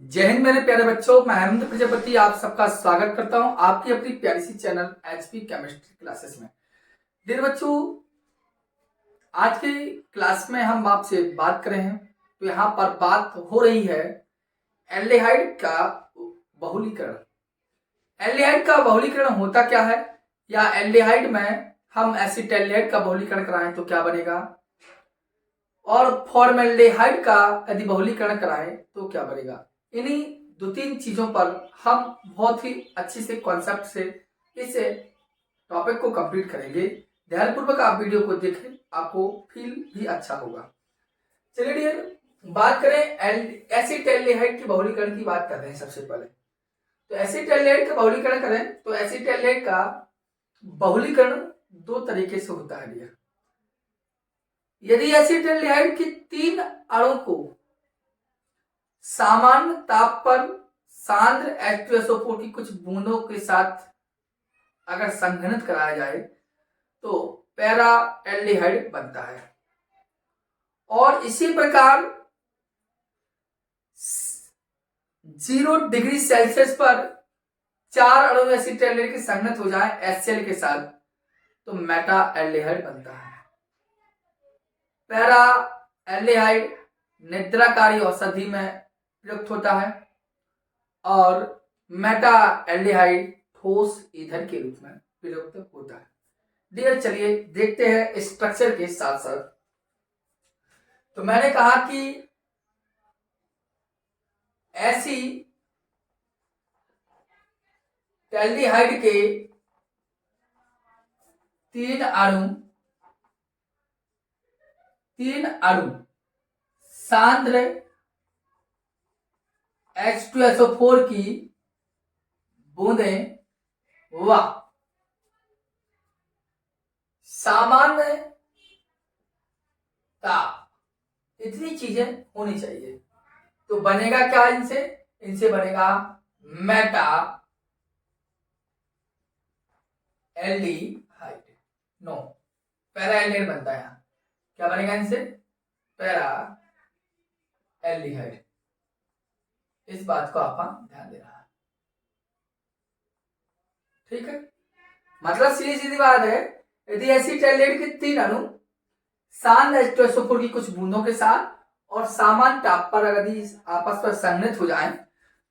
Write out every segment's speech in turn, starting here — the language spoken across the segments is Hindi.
जय हिंद मेरे प्यारे बच्चों, मैं हेमंत प्रजापति आप सबका स्वागत करता हूं आपकी अपनी प्यारी सी चैनल एचपी केमिस्ट्री क्लासेस में। डियर बच्चों, आज की क्लास में हम आपसे बात कर रहे हैं तो यहाँ पर बात हो रही है एल्डिहाइड का बहुलीकरण। एल्डिहाइड का बहुलीकरण होता क्या है, या एल्डिहाइड में हम एसिटाल्डिहाइड का बहुलीकरण कराएं तो क्या बनेगा, और फॉर्मेल्डिहाइड का यदि बहुलीकरण कराएं तो क्या बनेगा। इन्हीं दो तीन चीजों पर हम बहुत ही अच्छी से कॉन्सेप्ट से इस टॉपिक को कंप्लीट करेंगे। ध्यानपूर्वक आप वीडियो को देखें, आपको फील भी अच्छा होगा। चलिए डियर, बात करें एसिटाल्डिहाइड की बहुलीकरण की बात कर रहे हैं। सबसे पहले तो एसिटाल्डिहाइड का बहुलीकरण करें तो एसिटाल्डिहाइड का बहुलीकरण दो तरीके से होता है डियर। यदि एसिटाल्डिहाइड की तीन अणु को सामान्य ताप पर सांद्र H2SO4 की कुछ बूंदों के साथ अगर संघनित कराया जाए तो पैरा एल्डिहाइड बनता है। और इसी प्रकार 0 डिग्री सेल्सियस पर चार अणु एसिटाल्डिहाइड के संघनित हो जाए HCl के साथ तो मेटा एल्डिहाइड बनता है। पैरा एल्डिहाइड निद्राकारी औषधि में प्रयुक्त होता है और मेटा एल्डिहाइड ठोस ईंधन के रूप में प्रयुक्त होता है। डियर, चलिए देखते हैं स्ट्रक्चर के साथ साथ। तो मैंने कहा कि ऐसी एल्डिहाइड के तीन अणु सांद्र H2SO4 की बूंदें व सामान्य ताप, इतनी चीजें होनी चाहिए तो बनेगा क्या इनसे बनेगा metaldehyde. No, paraldehyde बनता है। यहां क्या बनेगा इनसे? Paraldehyde. इस बात को आप ध्यान देना है, ठीक है। मतलब सीधी सीधी बात है, यदि एसिटाल्डिहाइड के तीन अणु सांद्र H2SO4 की कुछ बूंदों के साथ और सामान्य ताप पर यदि आपस में संघनित हो जाएं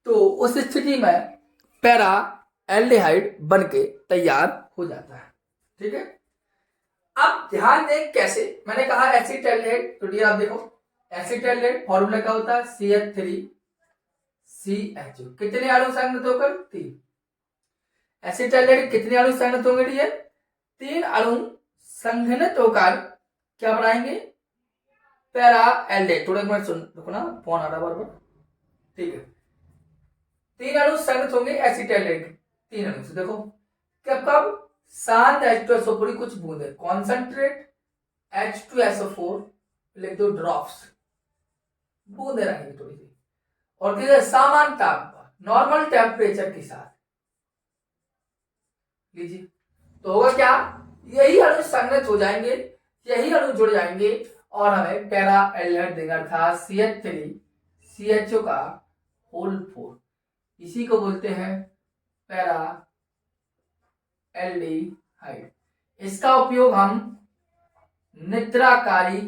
तो उस स्थिति में पैरा एल्डिहाइड बनके तैयार हो जाता है, ठीक है। अब ध्यान दें कैसे। मैंने कहा एसिटाल्डिहाइड, तो डियर आप देखो एसिटाल्डिहाइड फॉर्मूला क्या होता है? CH3CHO। कितने अणु संघनित होकर? तीन। एसिटाल्डिहाइड कितने अणु संघनित होंगे डियर? तीन अणु संघनित होकर क्या बनाएंगे? Para aldehyde. थोड़ा एक मिनट सुन रुको ना, फोन आ रहा बराबर, ठीक है। तीन अणु संघनित होंगे एसिटाल्डिहाइड, तीन अणु से देखो कब कब? सांद्र H2SO4 की कुछ बूंदे, कॉन्सेंट्रेट H2SO4 लिख दो ड्रॉप्स, बूंदे रहेंगी थोड़ी सी, और किधर? सामान्य ताप पर, नॉर्मल टेम्परेचर के साथ लीजिए। तो होगा क्या? यही अणु संघनित हो जाएंगे, यही अणु जुड़ जाएंगे और हमें पैरा एल्डिहाइड देगा, अर्थात CH3CHO का होल 4। इसी को बोलते हैं पैरा एल्डिहाइड। इसका उपयोग हम निद्राकारी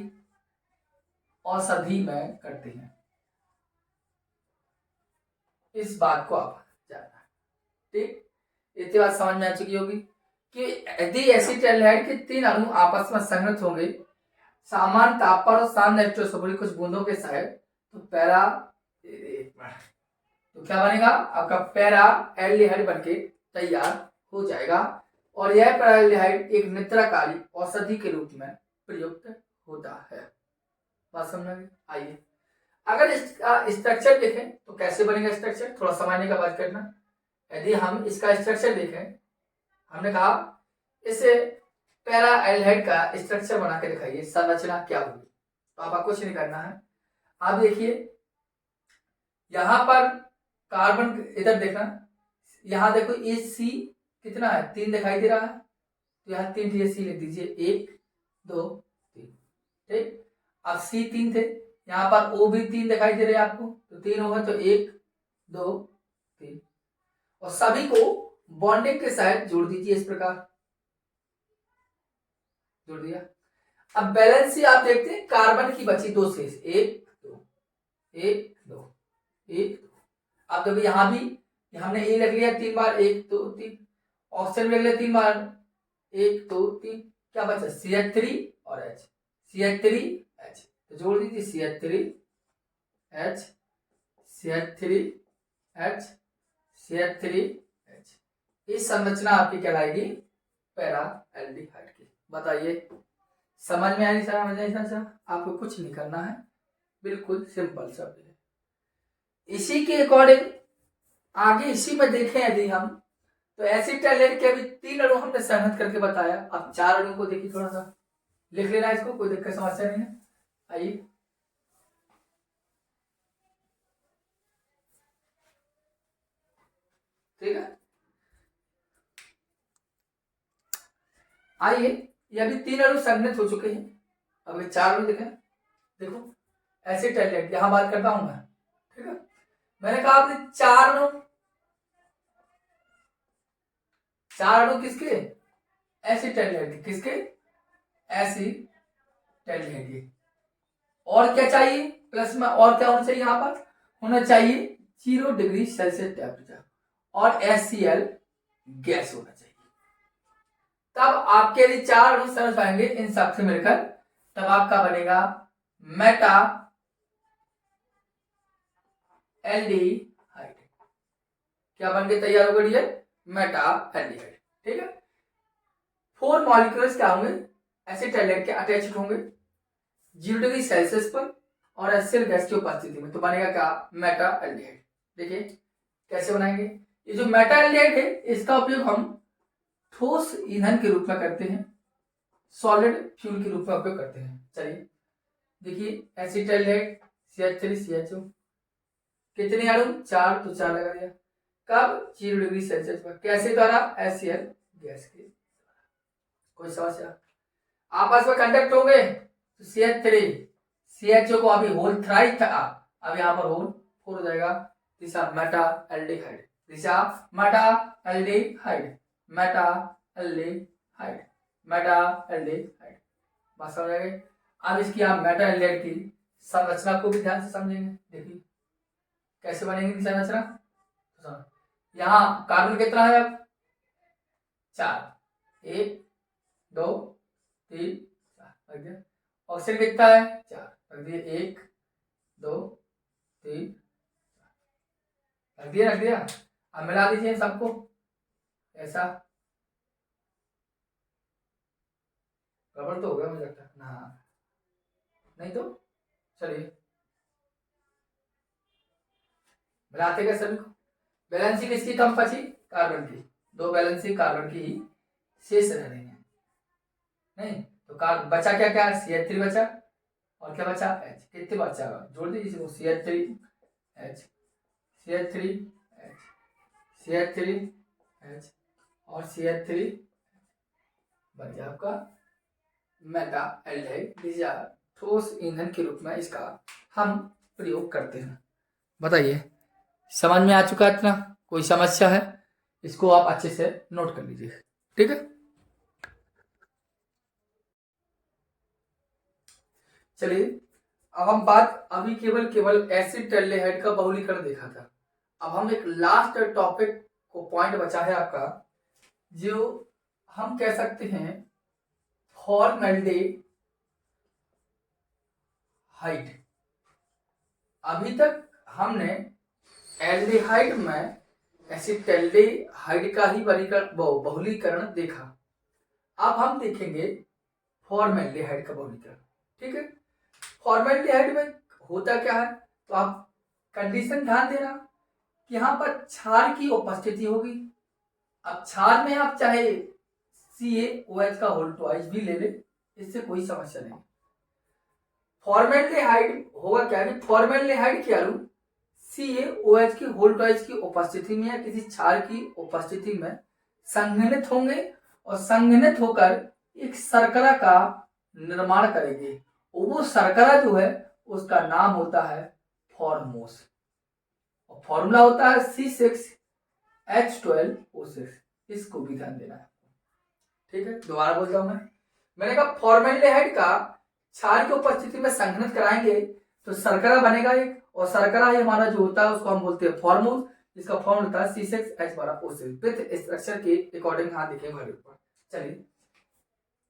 औषधि में करते हैं। इस बात को आप जानना, ठीक। इतनी बात समझ में आ चुकी होगी कि यदि एसिटाल्डिहाइड के तीन अणु आपस में संघनित होंगे सामान्य ताप पर और सांद्र H2SO4 कुछ बूंदों के साथ तो पैरा, तो क्या बनेगा आपका? पैरा एल्डिहाइड बनके तैयार हो जाएगा। और यह पैरा एल्डिहाइड एक निद्राकारी औषधि के रूप में प्रयुक्त होता है। बात समझ में? आइए अगर इसका स्ट्रक्चर देखें तो कैसे बनेगा स्ट्रक्चर, थोड़ा समझने का बात करना। यदि हम इसका स्ट्रक्चर देखें, हमने कहा इसे पैरा एल्डिहाइड का स्ट्रक्चर बना के दिखाइए, संरचना क्या होगी। तो आपको कुछ नहीं करना है, आप देखिए यहां पर कार्बन, इधर देखना, यहां देखो ये C कितना है? 3 दिखाई दे रहा है, तो यहां 3 C लिख दीजिए, 1 2 3, ठीक। अब C 3 थे, यहाँ पर O भी 3 दिखाई दे रहे हैं आपको, तो 3 होगा तो 1 2 3 और सभी को बॉन्डिंग के साथ जोड़ दीजिए। इस प्रकार जोड़ दिया। अब बैलेंस ही आप देखते हैं, कार्बन की बची 2 शेष, 1 2 1 2 1 2। अब देखो यहां भी हमने ए लिख लिया 3 बार, 1 2 3। ऑक्सीजन में लिख लिया 3 बार, 1 2 3। क्या बचा? CH3 और H, CH3H। तो जोड़ दीजिए CH3H, CH3H, CH3H। इस संरचना आपकी कहलाएगी पैरा एल्डिहाइड की। बताइए समझ में आई? समझ आई? आपको कुछ नहीं करना है, बिल्कुल सिंपल सा है। इसी के अकॉर्डिंग आगे इसी में देखें यदि हम, तो एसिटाइलेट के अभी 3 अणु हमने सहमत करके बताया। अब 4 अणु को देखिए, थोड़ा सा लिख लेना इसको, कोई दिक्कत समस्या नहीं है। आइए ठीक है, आइए ये अभी 3 अणु संगठित हो चुके हैं। अब ये 4 अणु देखें, देखो एसिटाइलेट यहां बात करता हूं मैं, ठीक है। मैंने कहा आपने 4 अणु, 4 अणु किसके? एसिटाइलेट के। किसके? एसिटाइलेट के। और क्या चाहिए प्लस में? और क्या होना चाहिए? यहां पर होना चाहिए 0 डिग्री सेल्सियस टेम्परेचर और HCl गैस होना चाहिए। तब आपके लिए 4 अणु समझ पाएंगे इन सबसे मिलकर, तब आपका बनेगा मेटा एल्डिहाइड। क्या बन के तैयार होगा डियर? Meta aldehyde. ठीक है, 4 मॉलिक्यूल्स क्या होंगे? एसिटाइलेट के अटैच्ड होंगे 0 डिग्री सेल्सियस पर और HCl गैस की उपस्थिति में, तो बनेगा क्या? Meta aldehyde. देखिए कैसे बनाएंगे। ये जो मेटा एल्डिहाइड है इसका उपयोग हम ठोस ईंधन के रूप में करते हैं, सॉलिड फ्यूल के रूप में उपयोग करते हैं। चलिए देखिए, एसिटाइलेट CH3CHO, कितने अणु? 4, तो 4 लगा दिया। कब? 0 डिग्री सेल्सियस पर। कैसे द्वारा? HCl गैस के। कोई समस्या? आपस में कंडक्ट हो गए तो CH3 CHO को अभी होल थ्राइस था, अब यहां पर होल 4 हो जाएगा। दिशा मेटा एल्डिहाइड, दिशा meta aldehyde, meta aldehyde, meta aldehyde. बात समझ आ गई? अब इसकी आप मेटा एल्डिहाइड की संरचना को भी ध्यान से समझेंगे। देखिए कैसे बनेगी संरचना। तो यहां कार्बन कितना है? अब 4, 1 2 3 4 रख दिया। ऑक्सीजन कितना है? 4 रख दिए, 1 2 3 रख दिया, रख दिया। अब मिला दीजिए सबको ऐसा। गड़बड़ तो हो गया मुझे लगता है ना, नहीं तो चलिए मिलाते गए सभी को। बैलेंसिंग किसकी कम बची? कार्बन की। 2 बैलेंसिंग कार्बन की ही शेष रह रही है। नहीं तो कार्बन बचा क्या? क्या? CH3 बचा और क्या बचा? H। कितने बचा? जोड़ दीजिए CH3H, CH3H, CH3H और CH3 बन गया आपका मेटा एल्डिहाइड। ठोस ईंधन के रूप में इसका हम प्रयोग करते हैं। बताइए समझ में आ चुका है इतना? कोई समस्या है? इसको आप अच्छे से नोट कर लीजिए, ठीक है। चलिए अब हम बात, अभी केवल एसिटाइलेट का बहुलीकरण देखा था। अब हम एक लास्ट टॉपिक को पॉइंट बचा है आपका, जो हम कह सकते हैं फॉर्मेल्डिहाइड। अभी तक हमने एल्डिहाइड में एसिटाइलेट का ही बहुलीकरण देखा। अब हम देखेंगे फॉर्मेल्डिहाइड का बहुलीकरण। ठीक है, फॉर्मेल्डिहाइड में होता क्या है, तो आप कंडीशन ध्यान देना कि यहां पर क्षार की उपस्थिति होगी। अब क्षार में आप चाहे CaOH का होल ट्वाइस भी ले ले, इससे कोई समस्या नहीं। फॉर्मेल्डिहाइड होगा क्या कि फॉर्मेल्डिहाइड के अणु CaOH की होल ट्वाइस की उपस्थिति में या किसी क्षार की उपस्थिति में संघनित होंगे और संघनित होकर एक शर्करा का निर्माण करेंगे। वो शर्करा जो है उसका नाम होता है फॉर्मोस। और फॉर्मूला होता है C6H12O6। इसको भी ध्यान देना है, ठीक है। दोबारा बोलता हूं मैंने कहा फॉर्मेल्डिहाइड का क्षार की उपस्थिति में संघनित कराएंगे तो शर्करा बनेगा एक, और शर्करा ही हमारा जो होता है उसको हम बोलते हैं फॉर्मूल, जिसका फॉर्म होता है C6H12O6 विथ स्ट्रक्चर के अकॉर्डिंग। हाँ देखिए घर ऊपर, चलिए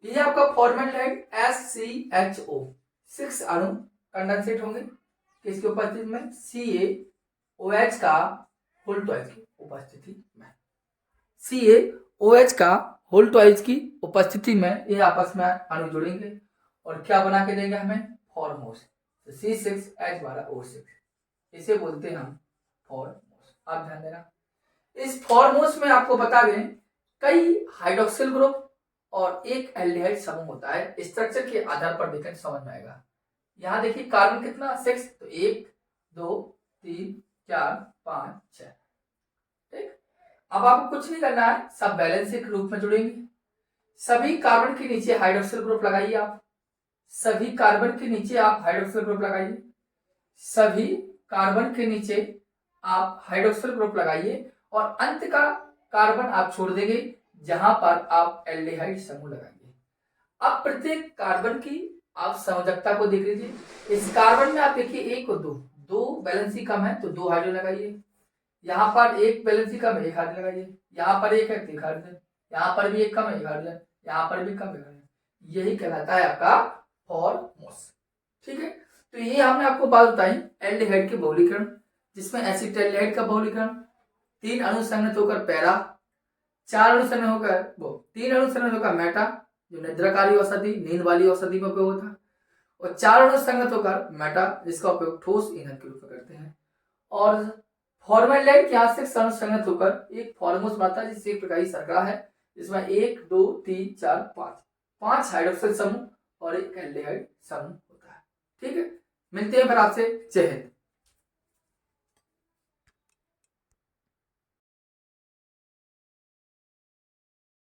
ये आपका फॉर्मेल्डिहाइड SCHO 6 अणु कंडेंसेट होंगे किसकी उपस्थिति में, CaOH का होल ट्वाइस की उपस्थिति में। CaOH का होल ट्वाइस की उपस्थिति में ये आपस में अणु जुड़ेंगे और क्या बना के देंगे हमें, फॉर्मोस। तो C6H12O6 इसे बोलते हैं हम फॉर्मोस। आप ध्यान देना, इस फॉर्मोस में आपको बता दें कई हाइड्रोक्सिल ग्रुप और एक एल्डिहाइड समूह होता है। स्ट्रक्चर के आधार पर देखकर समझ में आएगा। यहां देखिए कार्बन कितना 6, तो 1 2 3 4 5 6, ठीक। अब आपको कुछ नहीं करना है, सब बैलेंसिक रूप में जुड़ेंगे। सभी कार्बन के नीचे हाइड्रोक्सिल ग्रुप लगाइए आप, सभी कार्बन के नीचे आप हाइड्रोक्सिल ग्रुप लगाइए, सभी कार्बन के नीचे आप हाइड्रोक्सिल ग्रुप लगाइए और अंत का कार्बन आप छोड़ देंगे जहां पर आप एल्डिहाइड समूह लगाएंगे। अब प्रत्येक कार्बन की आप संयोजकता को देख लीजिए। इस कार्बन में आप देखिए 1 और 2 बैलेंसी कम है तो 2 हाइड्रोजन लगाइए, यहाँ पर 1 बैलेंसी कम है 1 हाइड्रोजन लगाइए, यहाँ पर 1 है तो 1 हाइड्रोजन, यहाँ पर भी 1 कम है 1 हाइड्रोजन, यहाँ पर भी कम है 1 हाइड्रोजन। यही कहलाता है आपका फॉर्मोस, ठीक है। तो ये हमने आपको बात बताई एल्डिहाइड के बहुलीकरण, जिसमें एसिटाइलहाइड का बहुलीकरण 3 अणु संघनित होकर पैरा, 4 अणु संघनित होकर 3 अणु संघनित होकर मेटा जो निद्राकारी औषधि नींद वाली औषधि में उपयोग होता है, और 4 अणु संगत होकर मेटा जिसका उपयोग ठोस ईंधन के रूप में करते हैं। और फॉर्मेल्डिहाइड के आंशिक अणु संगत होकर एक फॉर्मोस बनता है जिससे एक प्रकार की शर्करा है, जिसमें 1 2 3 4 5 हाइड्रोक्सिल समूह और एक एल्डिहाइड समूह होता है, ठीक है। मिलते हैं फिर आपसे, जय हिंद।